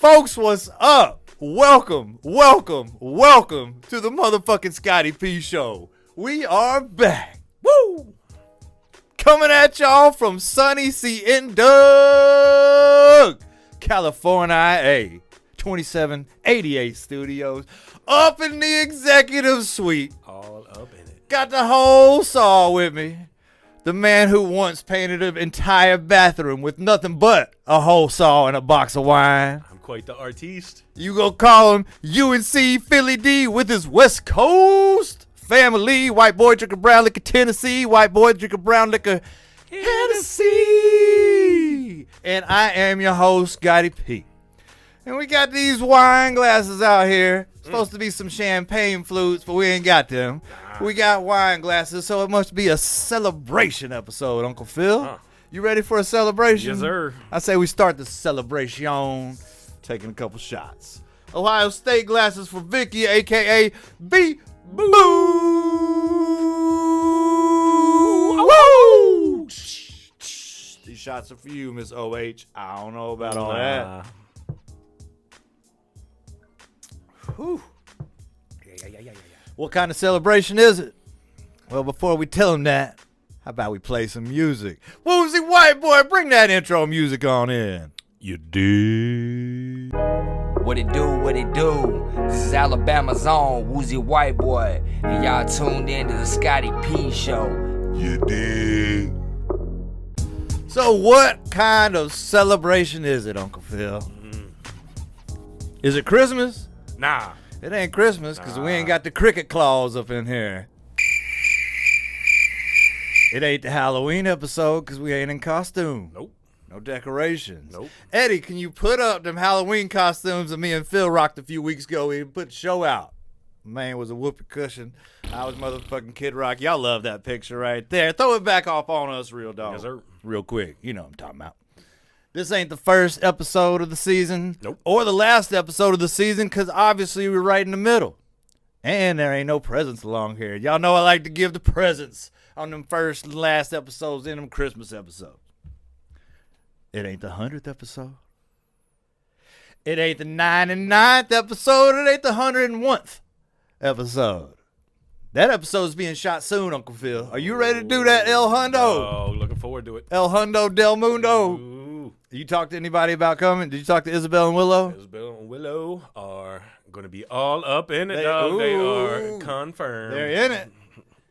Folks, what's up? Welcome to the motherfucking Scotty P Show. We are back. Woo! Coming at y'all from sunny Doug, California, 2788 Studios, up in the executive suite. All up in it. Got the whole saw with me. The man who once painted an entire bathroom with nothing but a whole saw and a box of wine. I'm quite the artiste. You go call him UNC Philly D with his West Coast family. White boy drinking brown liquor Tennessee. White boy drinking brown liquor Hennessy. And I am your host, Scotty P. And we got these wine glasses out here. Supposed to be some champagne flutes, but we ain't got them. We got wine glasses, so it must be a celebration episode, Uncle Phil. You ready for a celebration? Yes, sir. I say we start the celebration taking a couple shots. Ohio State glasses for Vicky, a.k.a. B. Boo! Woo! These shots are for you, Miss O.H. I don't know about all that. Whew. Yeah. What kind of celebration is it? Well, before we tell them that, how about we play some music? Woozy White Boy, bring that intro music on in. You dig? What it do? This is Alabama's own Woozy White Boy, and y'all tuned in to the Scotty P Show. You dig? So what kind of celebration is it, Uncle Phil? Is it Christmas? Nah. It ain't Christmas because we ain't got the cricket claws up in here. It ain't the Halloween episode because we ain't in costume. Nope. No decorations. Nope. Eddie, can you put up them Halloween costumes that me and Phil rocked a few weeks ago? We put the show out. Man was a whoopee cushion. I was motherfucking Kid Rock. Y'all love that picture right there. Throw it back off on us, real dog. Yes, sir. Real quick. You know what I'm talking about. This ain't the first episode of the season. Nope. Or the last episode of the season because obviously we're right in the middle. And there ain't no presents along here. Y'all know I like to give the presents on them first and last episodes in them Christmas episodes. It ain't the 100th episode. It ain't the 99th episode. It ain't the 101th episode. That episode's being shot soon, Uncle Phil. Are you ready to do that, El Hundo? Oh, looking forward to it. El Hundo Del Mundo. Ooh. You talked to anybody about coming? Did you talk to Isabel and Willow? Isabel and Willow are going to be all up in it, They- dog. They ooh. are confirmed. They're in it.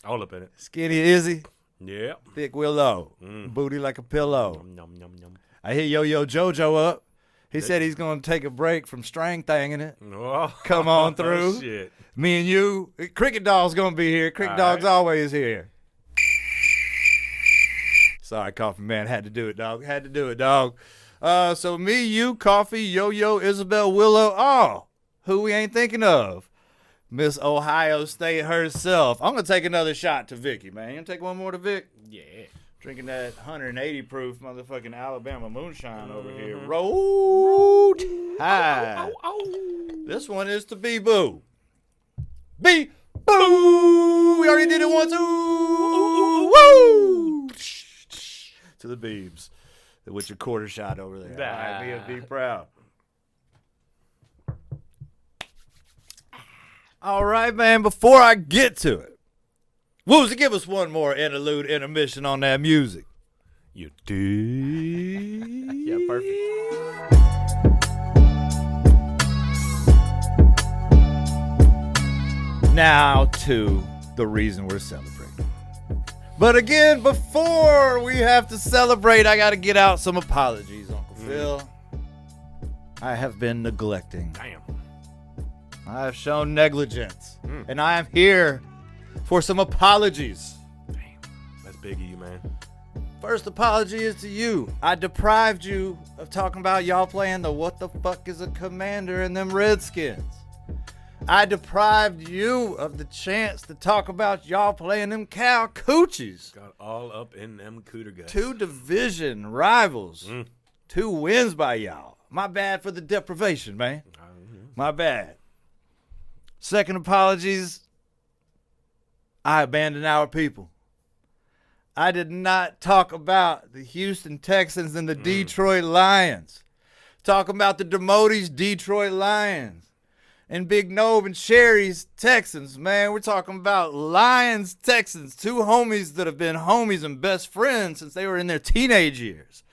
All up in it. Skinny Izzy, Yeah. thick Willow, booty like a pillow. Nom, nom, nom. I hit Yo-Yo Jojo up. He said he's going to take a break from strang thanging it. Oh, Come on through. Shit. Me and you. Cricket Dog's going to be here. Cricket Dog's always here. Sorry, Coffee Man. Had to do it, dog. So me, you, Coffee, Yo-Yo, Isabel, Willow. Oh, who we ain't thinking of? Miss Ohio State herself. I'm going to take another shot to Vicky, man. You going to take one more to Vic? Yeah. Drinking that 180 proof motherfucking Alabama moonshine over here. Road high. This one is to B-Boo. B-Boo! We already did it once. Ooh, woo! To the Beebs. With your quarter shot over there. Nah. All right, be proud. All right, man, before I get to it, Woozy, give us one more interlude intermission on that music. You dig? Yeah, perfect. Now to the reason we're celebrating. But again, before we have to celebrate, I got to get out some apologies, Uncle Phil. I have been neglecting. Damn. I have shown negligence. And I am here for some apologies. Damn. That's big of you, man. First apology is to you. I deprived you of talking about y'all playing the what the fuck is a commander in them Redskins. I deprived you of the chance to talk about y'all playing them Cal Coochies. Got all up in them cooter guts. 2 division rivals. 2 wins by y'all. My bad for the deprivation, man. My bad. Second apologies. I abandoned our people. I did not talk about the Houston Texans and the Detroit Lions. Talking about the Demotes Detroit Lions. And Big Nove and Sherry's Texans, man. We're talking about Lions Texans. Two homies that have been homies and best friends since they were in their teenage years.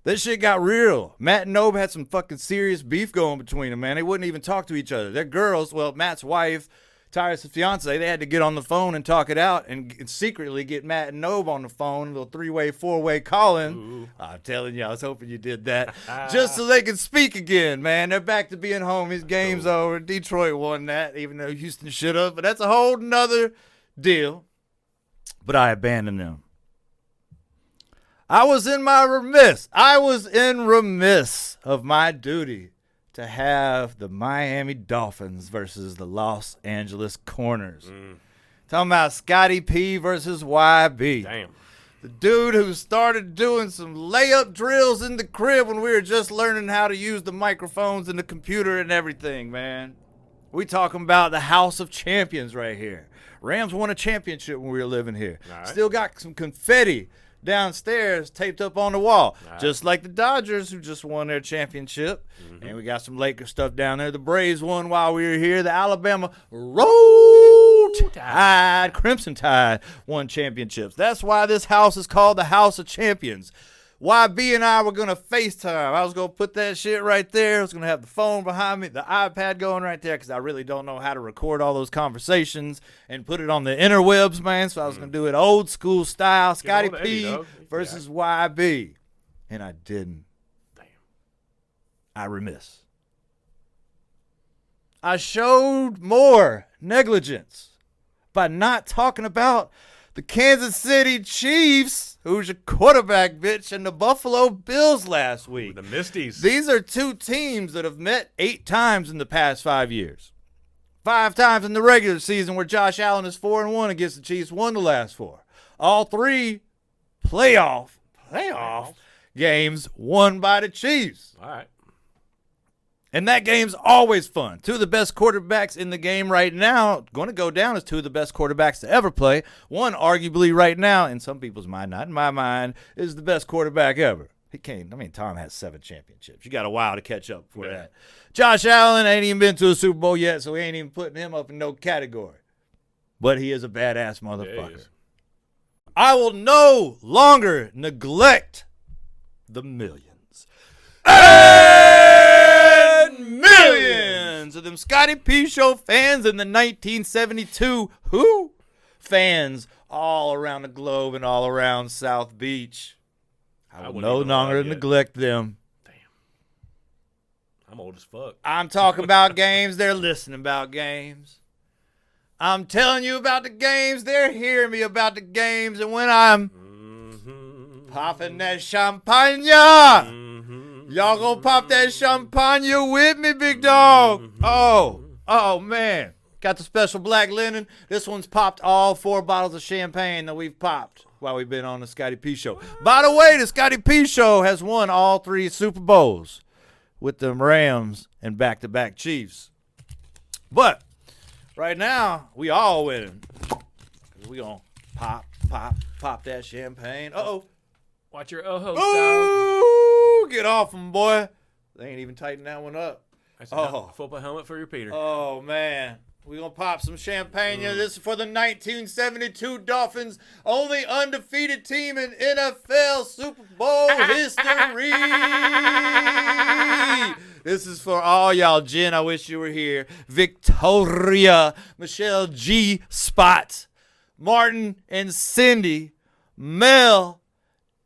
That shit got real. Matt and Nove had some fucking serious beef going between them, man. They wouldn't even talk to each other. Their girls, well, Matt's wife, Tyrus' fiance, they had to get on the phone and talk it out and secretly get Matt and Nove on the phone, a little 3-way, 4-way calling. I'm telling you, I was hoping you did that. Just so they could speak again, man. They're back to being homies. Game's over. Detroit won that, even though Houston should have. But that's a whole nother deal. But I abandoned them. I was in remiss of my duty to have the Miami Dolphins versus the Los Angeles Corners. Talking about Scotty P versus YB. Damn. The dude who started doing some layup drills in the crib when we were just learning how to use the microphones and the computer and everything, man. We talking about the House of Champions right here. Rams won a championship when we were living here. Right. Still got some confetti downstairs taped up on the wall, just like the Dodgers who just won their championship. And we got some Lakers stuff down there. The Braves won while we were here. The Alabama Roll Tide, Crimson Tide won championships. That's why this house is called the House of Champions. YB and I were going to FaceTime. I was going to put that shit right there. I was going to have the phone behind me, the iPad going right there, because I really don't know how to record all those conversations and put it on the interwebs, man. So I was going to do it old school style, Scotty P versus YB. And I didn't. Damn. I remiss. I showed more negligence by not talking about the Kansas City Chiefs, who's your quarterback, bitch, and the Buffalo Bills last week. The Misties. These are two teams that have met 8 times in the past 5 years. 5 times in the regular season where Josh Allen is 4-1 against the Chiefs, won the last 4. All 3 playoff games won by the Chiefs. All right. And that game's always fun. 2 of the best quarterbacks in the game right now, going to go down as 2 of the best quarterbacks to ever play. One, arguably right now, in some people's mind, not in my mind, is the best quarterback ever. He can't. I mean, Tom has 7 championships. You got a while to catch up for that. Josh Allen ain't even been to a Super Bowl yet, so we ain't even putting him up in no category. But he is a badass motherfucker. Yeah, I will no longer neglect the millions. And millions of them Scotty P Show fans in the 1972 Who fans all around the globe and all around South Beach. I will no longer neglect them. Damn. I'm old as fuck. I'm talking about games. They're listening about games. I'm telling you about the games. They're hearing me about the games. And when I'm popping that champagne, y'all gonna pop that champagne with me, big dog. Oh, man. Got the special black linen. This one's popped all 4 bottles of champagne that we've popped while we've been on the Scotty P Show. By the way, the Scotty P Show has won all 3 Super Bowls with the Rams and back-to-back Chiefs. But right now, we all winning. We gonna pop that champagne. Uh-oh. Watch your style. Ooh, get off them, boy. They ain't even tighten that one up. That's a football helmet for your Peter. Oh, man. We're going to pop some champagne. This is for the 1972 Dolphins, only undefeated team in NFL Super Bowl history. This is for all y'all. Jen, I wish you were here. Victoria, Michelle G. Spot, Martin and Cindy, Mel,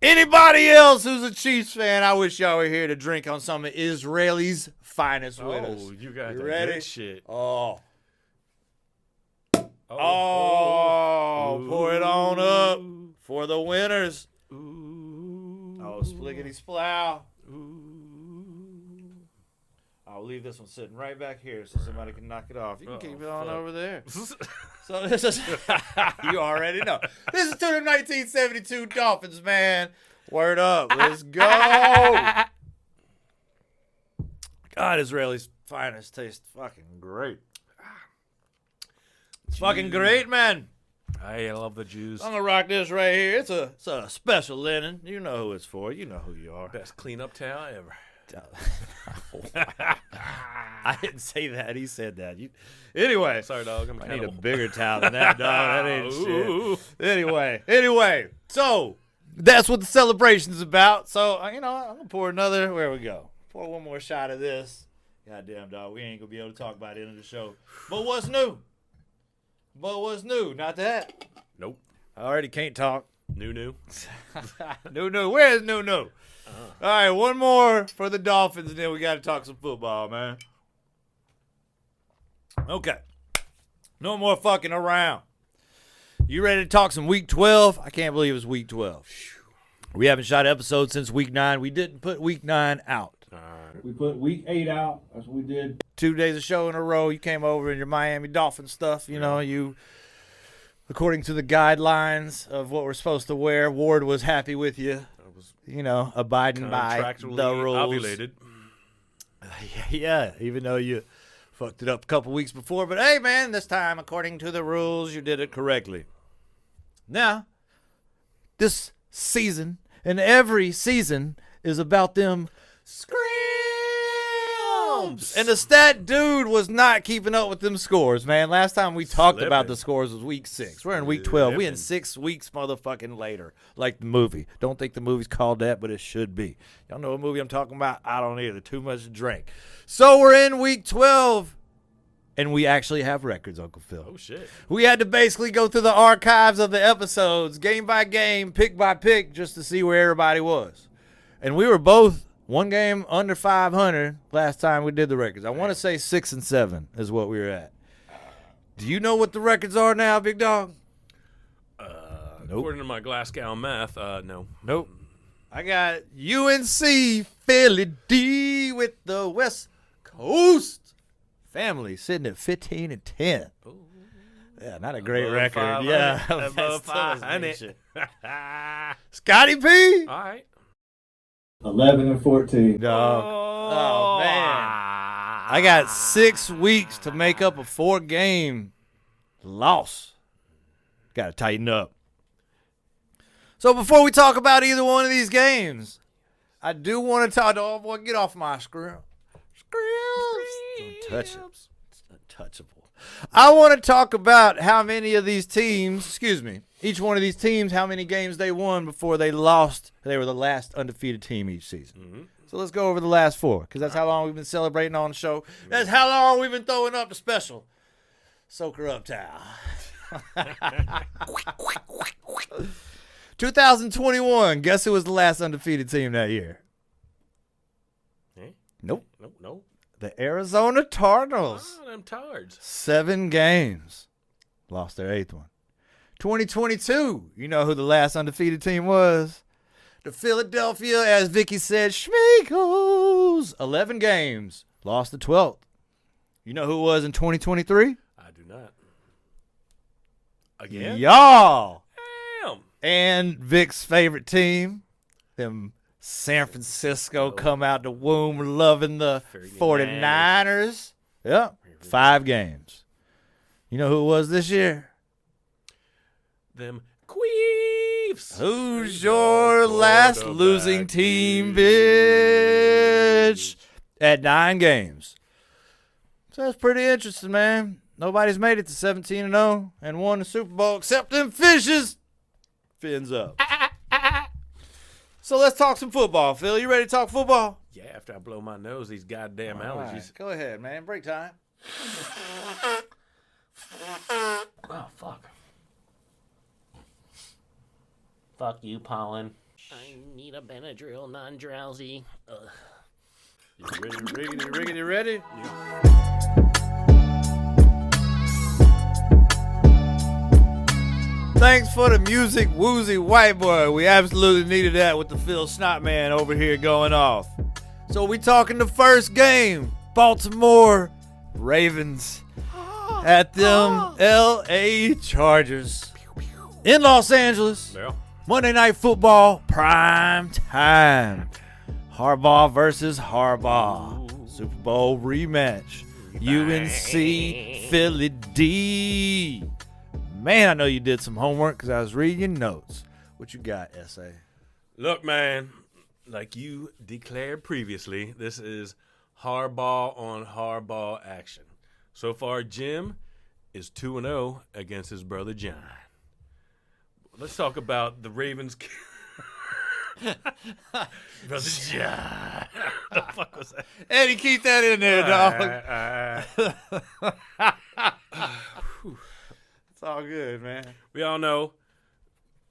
anybody else who's a Chiefs fan, I wish y'all were here to drink on some of Israeli's finest with us. Oh, you got You that ready? good shit. Oh, pour it on up for the winners. Oh, spliggity splow. I'll leave this one sitting right back here so somebody can knock it off. You can keep it on over there. So this is, you already know. This is to the 1972 Dolphins, man. Word up. Let's go. God, Israeli's finest tastes fucking great. It's fucking great, man. I love the Jews. I'm gonna rock this right here. It's a special linen. You know who it's for. You know who you are. Best cleanup towel ever. I didn't say that. He said that. Anyway. Sorry, dog. I'm I need a cannibal. bigger towel than that, dog. That ain't Ooh. shit. Anyway. So, that's what the celebration's about. So, I'm going to pour another. Where we go? Pour one more shot of this. Goddamn, dog. We ain't going to be able to talk about it in the show. But what's new? Not that. Nope. I already can't talk. New. No. Where's no? All right, one more for the Dolphins, and then we got to talk some football, man. Okay. No more fucking around. You ready to talk some Week 12? I can't believe it's Week 12. We haven't shot episodes since Week 9. We didn't put Week 9 out. We put Week 8 out. That's what we did. 2 days of show in a row. You came over in your Miami Dolphin stuff. You, according to the guidelines of what we're supposed to wear, Ward was happy with you. Abiding by Contractually the rules. ovulated. Yeah, even though you fucked it up a couple weeks before. But hey, man, this time, according to the rules, you did it correctly. Now, this season and every season is about them screams. And the stat dude was not keeping up with them scores, man. Last time we talked about Slipping. the scores was Week 6. We're in Week 12. We in Slipping. 6 weeks motherfucking later, like the movie. Don't think the movie's called that, but it should be. Y'all know what movie I'm talking about? I don't either. Too much to drink. So we're in Week 12, and we actually have records, Uncle Phil. Oh, shit. We had to basically go through the archives of the episodes, game by game, pick by pick, just to see where everybody was. And we were both one game under 500 last time we did the records. I want to say 6 and 7 is what we were at. Do you know what the records are now, big dog? According to my Glasgow math, no. Nope. I got UNC Philly D with the West Coast family sitting at 15 and 10. Yeah, not a great Above record. 500. Yeah, Above that still doesn't mean 500. shit. All Scotty P. right. 11 and 14. Dog. Oh, man. I got 6 weeks to make up a 4-game loss. Got to tighten up. So before we talk about either one of these games, I do want to talk. Oh, boy, get off my screw. Don't touch it. It's untouchable. I want to talk about how many of these teams, each one of these teams, how many games they won before they lost. They were the last undefeated team each season. Mm-hmm. So let's go over the last 4, because that's how long we've been celebrating on the show. That's how long we've been throwing up the special. Soak her up towel. 2021, guess who was the last undefeated team that year? Eh? Nope. No. The Arizona Cardinals. Oh, them tards. 7 games. Lost their 8th one. 2022, you know who the last undefeated team was? The Philadelphia, as Vicky said, Schmeagles. 11 games. Lost the 12th. You know who it was in 2023? I do not. Again? Y'all. Damn. And Vic's favorite team, them San Francisco, come out the womb loving the 49ers. Yep. 5 games. You know who it was this year? Them Queefs. Who's your last losing team, bitch? At 9 games. So that's pretty interesting, man. Nobody's made it to 17-0 and won the Super Bowl except them fishes. Fins up. So let's talk some football, Phil. You ready to talk football? Yeah, after I blow my nose, these goddamn allergies. All right, go ahead, man. Break time. Oh, fuck. Fuck you, Pollen. I need a Benadryl, non-drowsy. You ready? Thanks for the music, Woozy White Boy. We absolutely needed that with the Phil Snotman over here going off. So we talking the first game. Baltimore Ravens at them L.A. Chargers in Los Angeles. Yeah. Monday Night Football, prime time. Harbaugh versus Harbaugh. Super Bowl rematch. UNC Philly D. Man, I know you did some homework because I was reading your notes. What you got, S.A.? Look, man, like you declared previously, this is hardball on hardball action. So far, Jim is 2-0 against his brother John. Let's talk about the Ravens. Brother John. The fuck was that? Eddie, keep that in there, dog. It's all good, man. We all know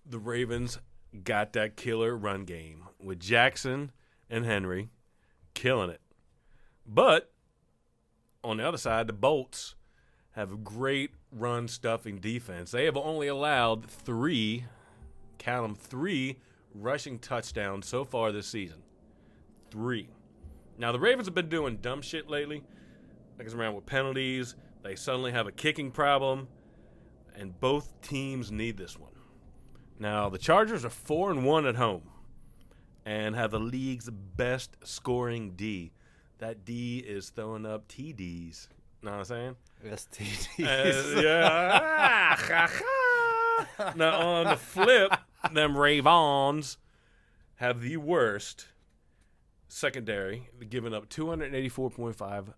the Ravens got that killer run game with Jackson and Henry killing it. But on the other side, the Bolts have a great run-stuffing defense. They have only allowed 3 rushing touchdowns so far this season. 3. Now, the Ravens have been doing dumb shit lately. Like it's around with penalties. They suddenly have a kicking problem. And both teams need this one. Now, the Chargers are 4-1 at home and have the league's best scoring D. That D is throwing up TDs. Know what I'm saying? STDs. Yeah. Now, on the flip, them Ravens have the worst secondary, giving up 284.5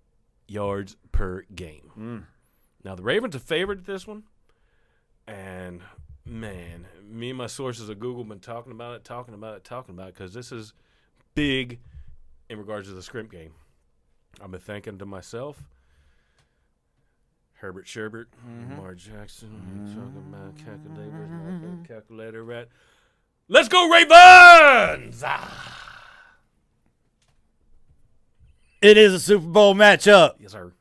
yards per game. Now, the Ravens are favored at this one. And, man, me and my sources at Google been talking about it, because this is big in regards to the scrimp game. I've been thinking to myself, Herbert Sherbert, Lamar Jackson, talking about calculators, calculator rat. Let's go Ravens! It is a Super Bowl matchup. Yes, sir.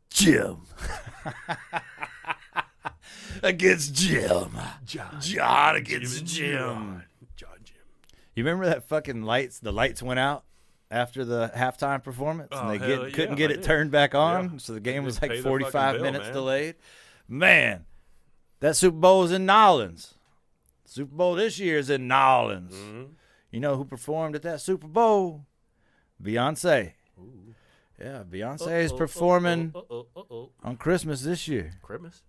Jim. Against Jim. John against Jim. Jim. You remember that fucking lights? The lights went out after the halftime performance, and they couldn't get it turned back on, so the game was like pay the 45 fucking bill, minutes man. delayed. Man, that Super Bowl was in Nolens. Super Bowl this year is in Nolens. You know who performed at that Super Bowl? Beyonce. Yeah, Beyonce is performing on Christmas this year. Christmas?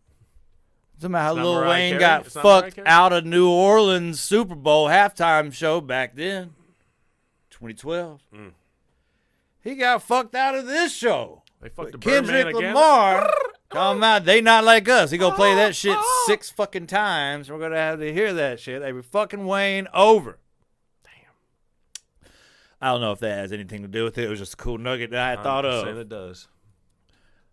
Talking about how It's not Lil Mariah Wayne Carey? got It's not Mariah fucked Carey? out of New Orleans Super Bowl halftime show back then, 2012. He got fucked out of this show. They fucked the Kendrick Birdman again? Lamar, talking about they not like us. He gonna play that shit 6 fucking times. We're gonna have to hear that shit. They were fucking Wayne over. Damn. I don't know if that has anything to do with it. It was just a cool nugget that I thought I'm of. saying it does.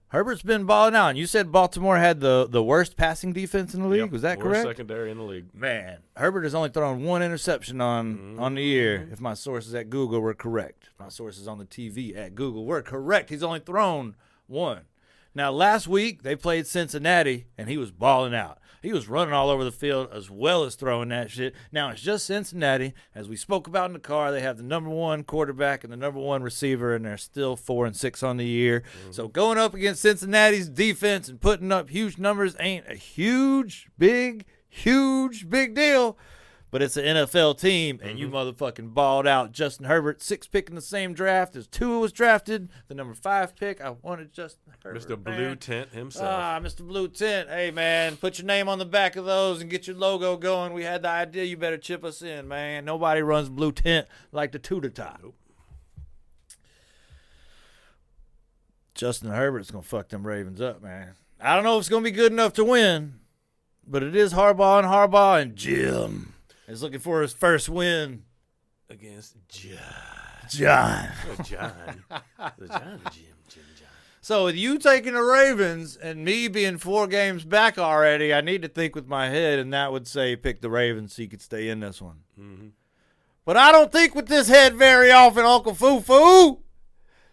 Herbert's been balling out. And you said Baltimore had the worst passing defense in the league. Yep, Was that worst correct? secondary in the league. Man, Herbert has only thrown 1 interception on the year, if my sources at Google were correct. My sources on the TV at Google were correct. He's only thrown 1. Now, last week, they played Cincinnati, and he was balling out. He was running all over the field as well as throwing that shit. Now, it's just Cincinnati. As we spoke about in the car, they have the number 1 quarterback and the number 1 receiver, and they're still 4-6 on the year. So going up against Cincinnati's defense and putting up huge numbers ain't a huge, big deal. But it's an NFL team, and you motherfucking balled out. Justin Herbert, 6th pick in the same draft as Tua was drafted. The number 5 pick, I wanted Justin Herbert. Mr. Blue Tent himself. Mr. Blue Tent. Hey, man, put your name on the back of those and get your logo going. We had the idea. You better chip us in, man. Nobody runs Blue Tent like the Tudor Top. Nope. Justin Herbert's going to fuck them Ravens up, man. I don't know if it's going to be good enough to win, but it is Harbaugh, and Jim is looking for his first win Against John. John. Oh, John. The John, Jim. So with you taking the Ravens and me being 4 games back already, I need to think with my head, and that would say pick the Ravens so you could stay in this one. But I don't think with this head very often, Uncle Foo-Foo.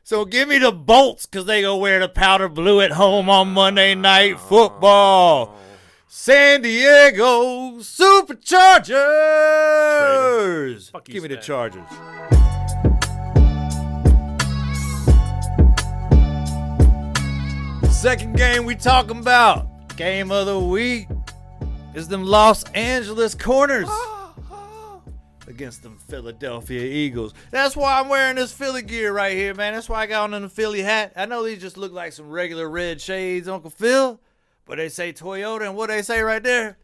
So give me the Bolts because they go wear the powder blue at home on Monday Night Football. San Diego Superchargers. Fuck you, Give me the Stat. Chargers. Second game we talking about, game of the week, is them Los Angeles Corners against them Philadelphia Eagles. That's why I'm wearing this Philly gear right here, man. That's why I got on the Philly hat. I know these just look like some regular red shades, Uncle Phil, but they say Toyota, and what they say right there?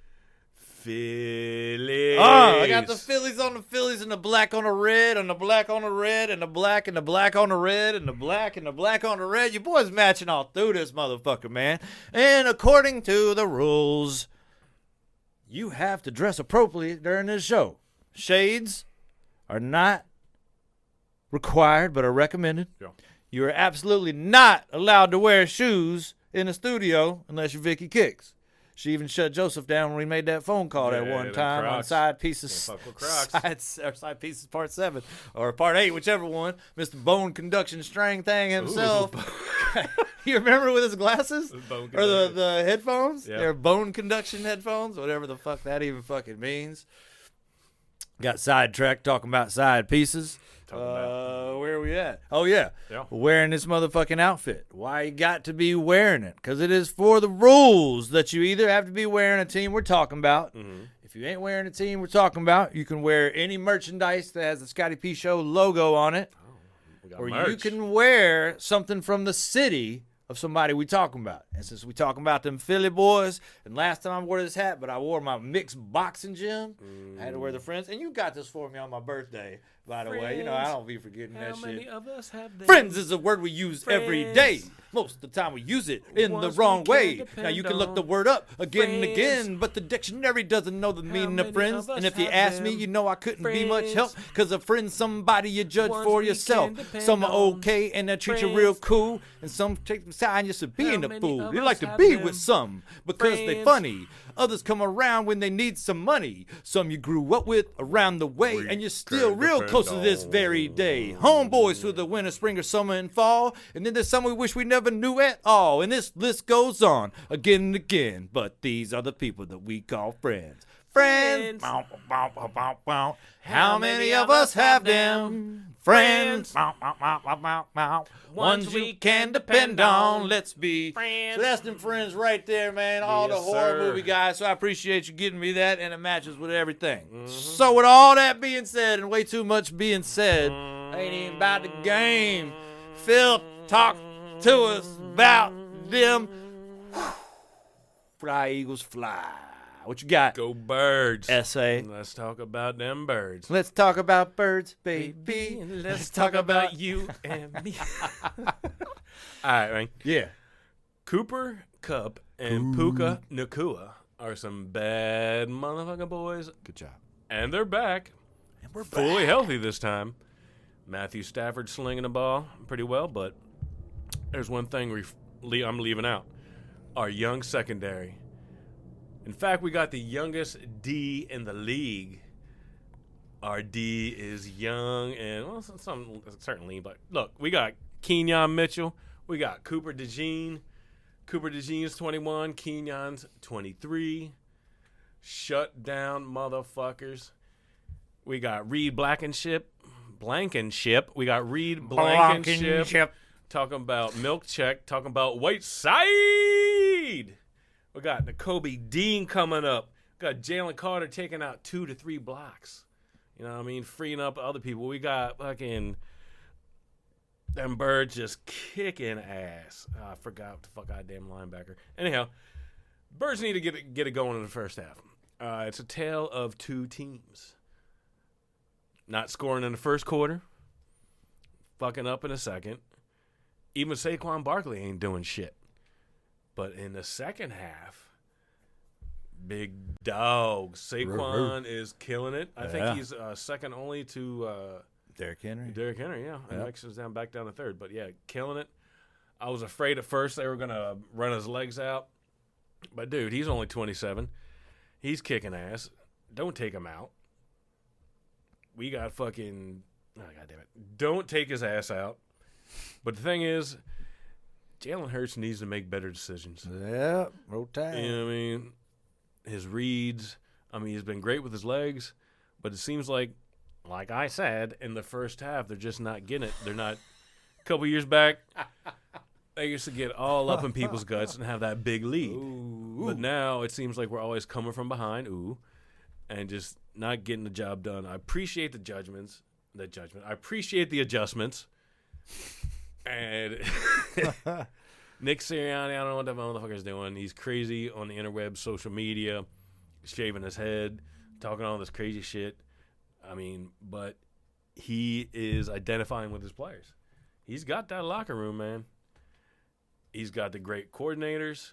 Philly. I got the Phillies on the Phillies and the black on the red and the black on the red and the black and the black on the red and the black and the black on the red. You boys matching all through this motherfucker, man. And according to the rules, you have to dress appropriately during this show. Shades are not required but are recommended. Yeah. You are absolutely not allowed to wear shoes in the studio unless you're Vicky Kicks. She even shut Joseph down when we made that phone call that one them time on Crocs. Side Pieces, Can't fuck with Crocs. side Pieces Part 7 or Part 8, whichever one. Mr. Bone Conduction String Thing himself. You remember with his glasses? Bone Or the, conduction. the headphones? Yeah. They're bone conduction headphones, whatever the fuck that even fucking means. Got sidetracked talking about side pieces. Where are we at? Oh, yeah. Yeah. Wearing this motherfucking outfit. Why you got to be wearing it? Because it is for the rules that you either have to be wearing a team we're talking about. Mm-hmm. If you ain't wearing a team we're talking about, you can wear any merchandise that has the Scotty P Show logo on it. We got Or you merch. can wear something from the city of somebody we talking about. And since we talking about them Philly boys, and last time I wore this hat, but I wore my mixed boxing gym. I had to wear the Friends. And you got this for me on my birthday, by the way. You know, I don't be forgetting How that many shit. of us have them? Friends is a word we use every day. Friends. Most of the time we use it in the Ones wrong we can way. depend Now you can look the on. word up again and Friends. again, but the dictionary doesn't know the meaning many of friends. of us And if you have ask me, them? you know I couldn't be much Friends. help, because a friend's somebody you judge Ones for we yourself. can depend Some are on. okay and they treat you real Friends. cool, and some take the sign just to being How a many fool. of They us like to have be them? with some because they Friends. funny. Others come around when they need some money. Some you grew up with around the way, We and you're still can real depend close to this on. very day. Homeboys through the winter, spring, or summer, and fall. And then there's some we wish we never knew at all. And this list goes on again and again. But these are the people that we call friends. Friends. Bow, bow, bow, bow, bow. How many of us have them? Friends. Bow, bow, bow, bow, bow, bow. Ones we can depend on. Let's be Friends. So that's them friends right there, man. All Yes, the horror sir. movie guys. So I appreciate you getting me that, and it matches with everything. So with all that being said, and way too much being said, ain't even about the game. Phil, talk to us about them. Fly, Eagles, fly. What you got? Go birds. Essay. Let's talk about them birds. Let's talk about birds, baby. Let's talk about you and me. All right, man. Yeah. Cooper Kupp and Puka Nakua are some bad motherfucking boys, Good job. and they're back. And we're Fully healthy this time. Matthew Stafford slinging the ball pretty well, but there's one thing I'm leaving out. Our young secondary. In fact, we got the youngest D in the league. Our D is young and, well, some certainly, but look, we got Kenyon Mitchell. We got Cooper DeJean. Cooper DeJean's 21. Kenyon's 23. Shut down, motherfuckers. We got Reed Blankenship. We got Reed Blankenship. Talking about milk check. Talking about Whiteside. We got N'Kobe Dean coming up. We got Jalen Carter taking out 2 to 3 blocks. You know what I mean? Freeing up other people. We got fucking them birds just kicking ass. I forgot the fuck goddamn linebacker. Anyhow, birds need to get it going in the first half. It's a tale of two teams. Not scoring in the first quarter. Fucking up in the second. Even Saquon Barkley ain't doing shit. But in the second half, big dog. Saquon is killing it. I Yeah. think he's second only to Derrick Henry. Derrick Henry, yeah. And Yep. Mixon's back down to third. But, yeah, killing it. I was afraid at first they were going to run his legs out. But, dude, he's only 27. He's kicking ass. Don't take him out. We got fucking – oh, God damn it. Don't take his ass out. But the thing is, Jalen Hurts needs to make better decisions. Yeah, roll tide. You know what I mean? His reads. I mean, he's been great with his legs, but it seems like I said, in the first half, they're just not getting it. They're not. A couple years back, they used to get all up in people's guts and have that big lead. But now it seems like we're always coming from behind, and just not getting the job done. I appreciate the judgments. I appreciate the adjustments. And Nick Sirianni, I don't know what that motherfucker's doing. He's crazy on the interweb, social media, shaving his head, talking all this crazy shit. I mean, but he is identifying with his players. He's got that locker room, man. He's got the great coordinators.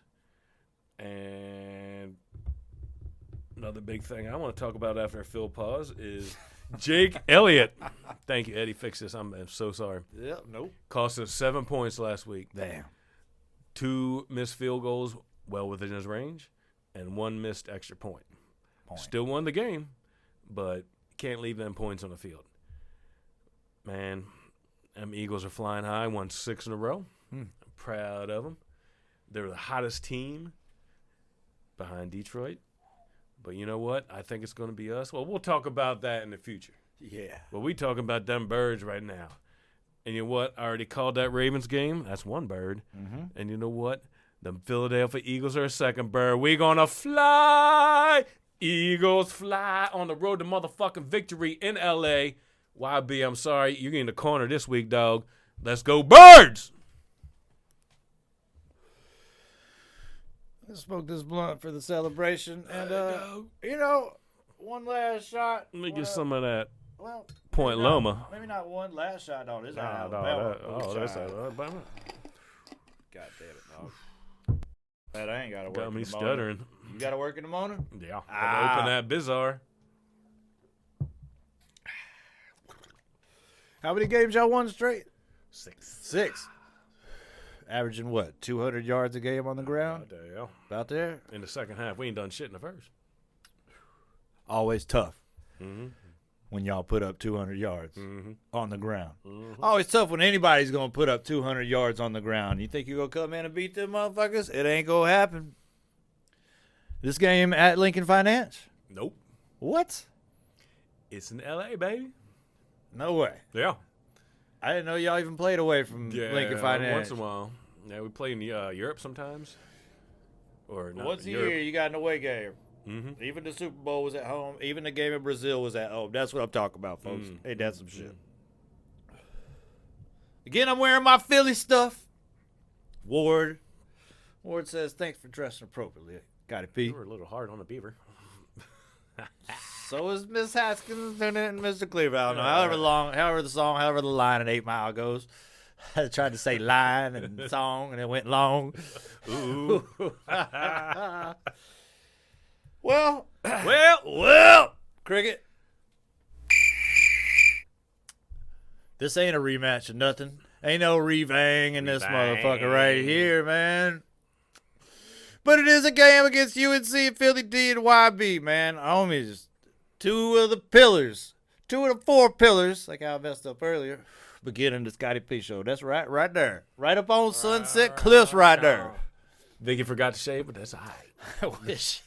And another big thing I want to talk about after Phil pause is Jake Elliott. Thank you, Eddie. Fix this. I'm so sorry. Yep, nope. Cost us 7 points last week. Damn. 2 missed field goals well within his range, and 1 missed extra point. Still won the game, but can't leave them points on the field. Man, them Eagles are flying high, won 6 in a row. I'm proud of them. They're the hottest team behind Detroit. But you know what? I think it's going to be us. Well, we'll talk about that in the future. Yeah. But we talking about them birds right now. And you know what? I already called that Ravens game. That's one bird. And you know what? The Philadelphia Eagles are a second bird. We gonna fly. Eagles fly on the road to motherfucking victory in L.A. YB, I'm sorry. You're in the corner this week, dog. Let's go birds. Let's smoke this blunt for the celebration. And, one last shot. Let me get some of that Well, Point Loma. Maybe not one last shot, though. This is Nah, Alabama. that's Alabama. God damn it, dog. That I ain't got to work got me in the morning. stuttering. You got to work in the morning? Yeah. Gonna open that bizarre. How many games y'all won straight? 6. 6. Averaging what? 200 yards a game on the ground? Out there, yeah. About there? In the second half, we ain't done shit in the first. Always tough Mm-hmm. when y'all put up 200 yards Mm-hmm. on the ground. Mm-hmm. Always tough when anybody's going to put up 200 yards on the ground. You think you're going to come in and beat them motherfuckers? It ain't going to happen. This game at Lincoln Finance? Nope. What? It's in L.A., baby. No way. Yeah. I didn't know y'all even played away from Lincoln Finance. Once in a while. Yeah, we play in Europe sometimes. Or not Once a Europe. year, you got an away game. Mm-hmm. Even the Super Bowl was at home. Even the game in Brazil was at home. That's what I'm talking about, folks. Ain't that some shit? Again, I'm wearing my Philly stuff. Ward says, thanks for dressing appropriately. Got it, Pete. You were a little hard on the beaver. So is Miss Haskins and Mr. Cleaver. I don't know. However the line in 8 Mile goes. I tried to say line and song, and it went long. Ooh. Well, Cricket. This ain't a rematch or nothing. Ain't no revang in this motherfucker right here, man. But it is a game against UNC and Philly D and YB, man. Homies, 2 of the pillars. 2 of the 4 pillars, like I messed up earlier, beginning the Scotty P show. That's right there. Right up on Sunset Cliffs right there. Vicky forgot to shave, but that's all right. I wish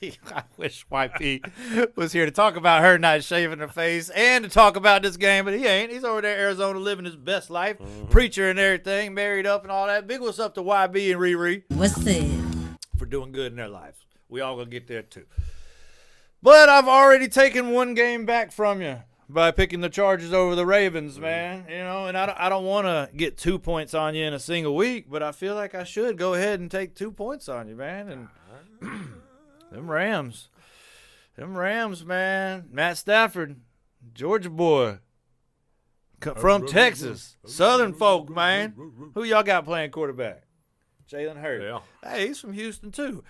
YP was here to talk about her not shaving her face and to talk about this game, but he ain't. He's over there in Arizona living his best life, preacher and everything, married up and all that. Big what's up to YB and Riri. What's up? For doing good in their lives. We all gonna get there too. But I've already taken 1 game back from you by picking the Chargers over the Ravens, man. You know, and I don't want to get 2 points on you in a single week, but I feel like I should go ahead and take 2 points on you, man. And them Rams, man. Matt Stafford, Georgia boy, from Texas, Southern folk, man. Who y'all got playing quarterback? Jalen Hurts. Yeah. Hey, he's from Houston too.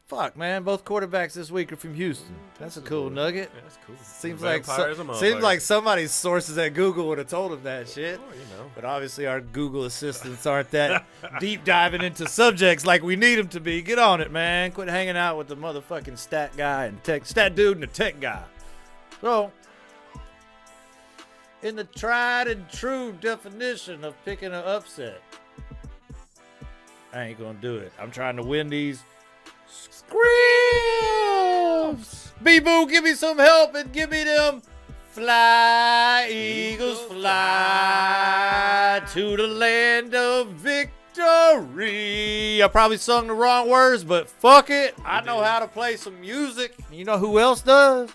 Fuck, man. Both quarterbacks this week are from Houston. That's a cool nugget. Yeah, that's cool. Seems Vampires like and seems motherfuckers. like somebody's sources at Google would have told him that shit. Oh, you know. But obviously our Google assistants aren't that deep diving into subjects like we need them to be. Get on it, man. Quit hanging out with the motherfucking stat guy and stat dude and the tech guy. So, in the tried and true definition of picking an upset, I ain't gonna do it. I'm trying to win these scrims. B-Boo, give me some help and give me them fly, Eagles fly to the land of victory. I probably sung the wrong words, but fuck it. I know how to play some music. You know who else does?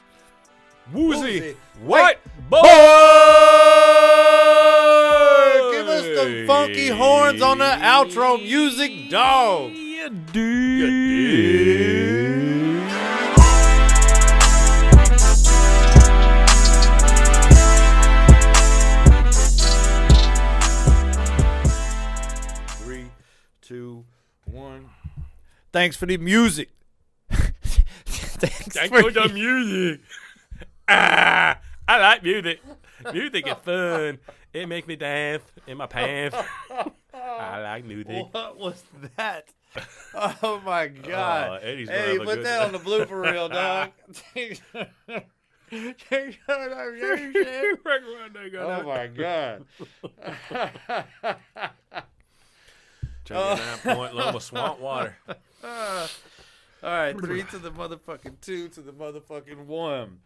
Woozy White Boy! Give us the funky horns on the outro music, dog. You do. Thanks for the music. Thanks for the music. I like music. Music is fun. It makes me dance in my pants. I like music. What was that? Oh my God! Eddie's Eddie, gonna have a put good that time. on the blooper reel, dog. Oh my God! Drinking 9 Point Loma swamp water. All right, 3 to the motherfucking 2 to the motherfucking 1.